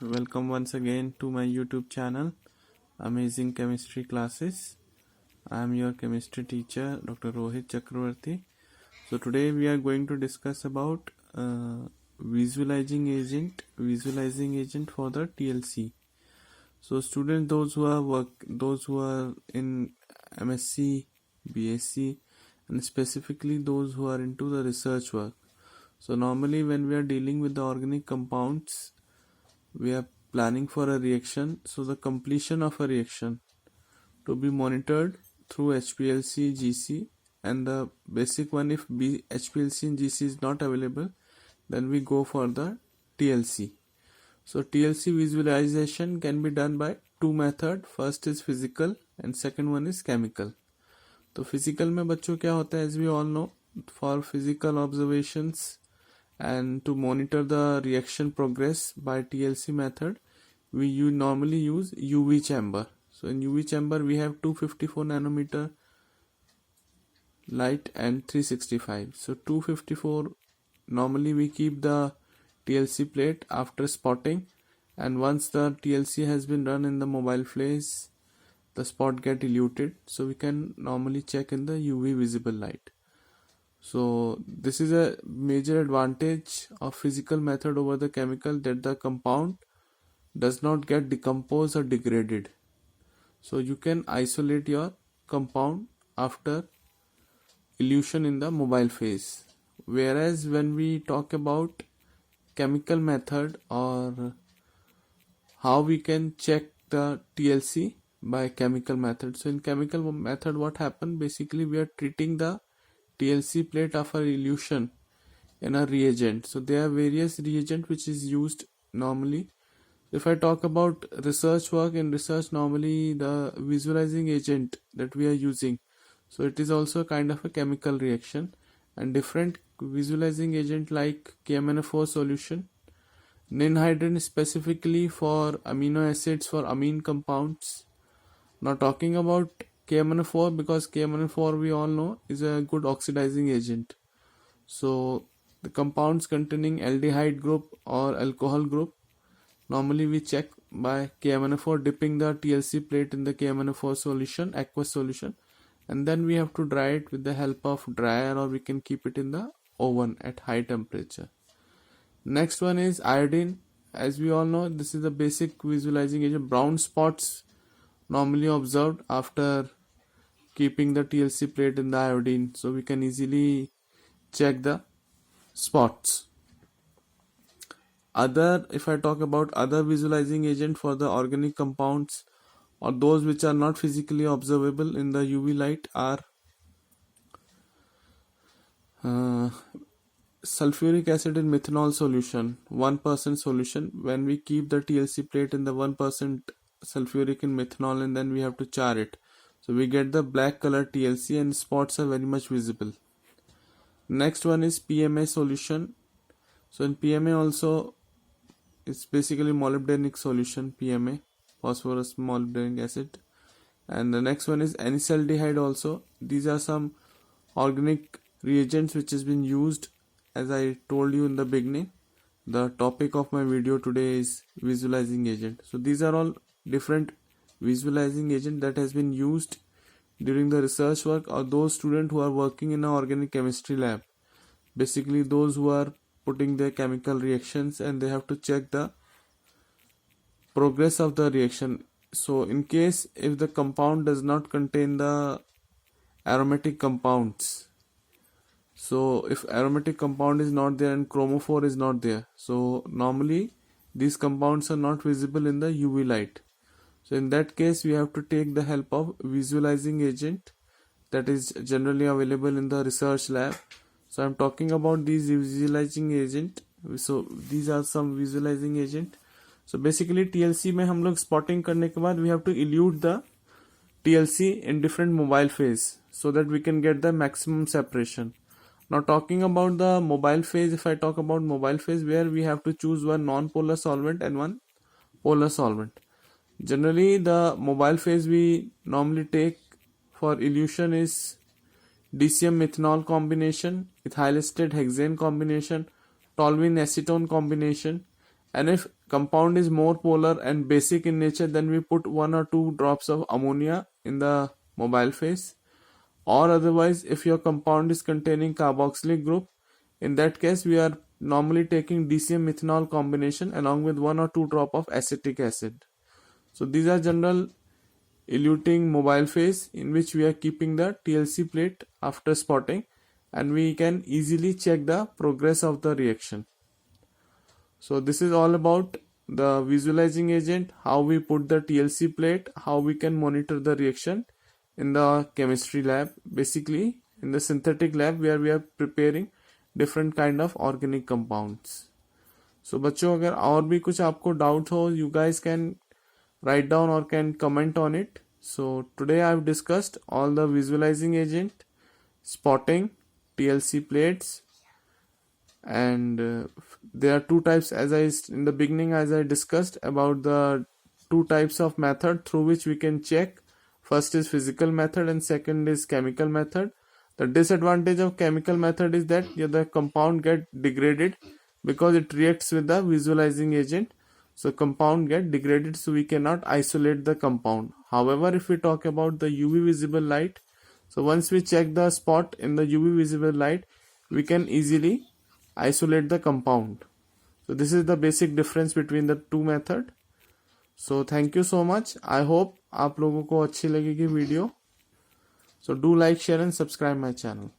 Welcome once again to my YouTube channel, Amazing Chemistry Classes. I am your chemistry teacher, Dr. Rohit Chakravarti. So today we are going to discuss about visualizing agent for the TLC. So students, those who are in MSc, BSc, and specifically those who are into the research work. So normally when we are dealing with the organic compounds, we are planning for a reaction. So the completion of a reaction to be monitored through HPLC, GC, and the basic one, if HPLC and GC is not available, then we go for the TLC. So TLC visualization can be done by two methods. First is physical and second one is chemical. तो physical में बच्चों क्या होता है, as we all know, for physical observations and to monitor the reaction progress by TLC method, we normally use UV chamber. So in UV chamber we have 254 nanometer light and 365. So 254, normally we keep the TLC plate after spotting, and once the TLC has been run in the mobile phase, the spot get eluted, so we can normally check in the UV visible light. So this is a major advantage of physical method over the chemical, that the compound does not get decomposed or degraded. So you can isolate your compound after elution in the mobile phase. Whereas when we talk about chemical method, or how we can check the TLC by chemical method. So in chemical method, what happened, basically we are treating the TLC plate of a elution in a reagent. So there are various reagent which is used normally. If I talk about research work, in research normally the visualizing agent that we are using, so it is also kind of a chemical reaction, and different visualizing agent like KMNO4 solution, ninhydrin specifically for amino acids for amine compounds. Now talking about KMNO4, because KMNO4 we all know is a good oxidizing agent. So the compounds containing aldehyde group or alcohol group, normally we check by KMNO4, dipping the TLC plate in the KMNO4 solution, aqueous solution, and then we have to dry it with the help of dryer, or we can keep it in the oven at high temperature. Next one is iodine. As we all know, this is the basic visualizing agent. Brown spots normally observed after keeping the TLC plate in the iodine, so we can easily check the spots. If I talk about other visualizing agent for the organic compounds, or those which are not physically observable in the UV light, are sulfuric acid in methanol solution, 1% solution. When we keep the TLC plate in the 1% sulfuric in methanol, and then we have to char it, so we get the black color TLC and spots are very much visible. Next one is PMA solution. So in PMA also, it's basically molybdenic solution, PMA, phosphorus molybdenic acid. And the next one is acetaldehyde also. These are some organic reagents which has been used. As I told you in the beginning, the topic of my video today is visualizing agent. So these are all different visualizing agent that has been used during the research work, or those students who are working in an organic chemistry lab. Basically those who are putting their chemical reactions and they have to check the progress of the reaction. So in case if the compound does not contain the aromatic compounds, so if aromatic compound is not there and chromophore is not there, so normally these compounds are not visible in the UV light. So in that case we have to take the help of visualizing agent that is generally available in the research lab. So I'm talking about these visualizing agent. So these are some visualizing agent. So basically TLC में हम लोग spotting करने के बाद we have to elute the TLC in different mobile phase so that we can get the maximum separation. Now talking about the mobile phase, if I talk about mobile phase, where we have to choose one non-polar solvent and one polar solvent. Generally the mobile phase we normally take for elution is DCM methanol combination, ethyl acetate hexane combination, toluene acetone combination, And if compound is more polar and basic in nature, then we put 1 or 2 drops of ammonia in the mobile phase. Or otherwise, if your compound is containing carboxylic group, in that case we are normally taking DCM methanol combination along with 1 or 2 drop of acetic acid. So these are general eluting mobile phase in which we are keeping the TLC plate after spotting, and we can easily check the progress of the reaction. So this is all about the visualizing agent, how we put the TLC plate, how we can monitor the reaction in the chemistry lab, basically in the synthetic lab where we are preparing different kind of organic compounds. So बच्चों, अगर और भी कुछ आपको doubt हो, you guys can write down or can comment on it. So today I've discussed all the visualizing agent, spotting, TLC plates, and there are two types, as in the beginning as I discussed about the two types of method through which we can check. First is physical method and second is chemical method. The disadvantage of chemical method is that the compound get degraded because it reacts with the visualizing agent. So compound get degraded, so we cannot isolate the compound. However, if we talk about the UV visible light, so once we check the spot in the UV visible light, we can easily isolate the compound. So this is the basic difference between the two method. So thank you so much. I hope आप लोगों को अच्छी लगेगी video. So do like, share and subscribe my channel.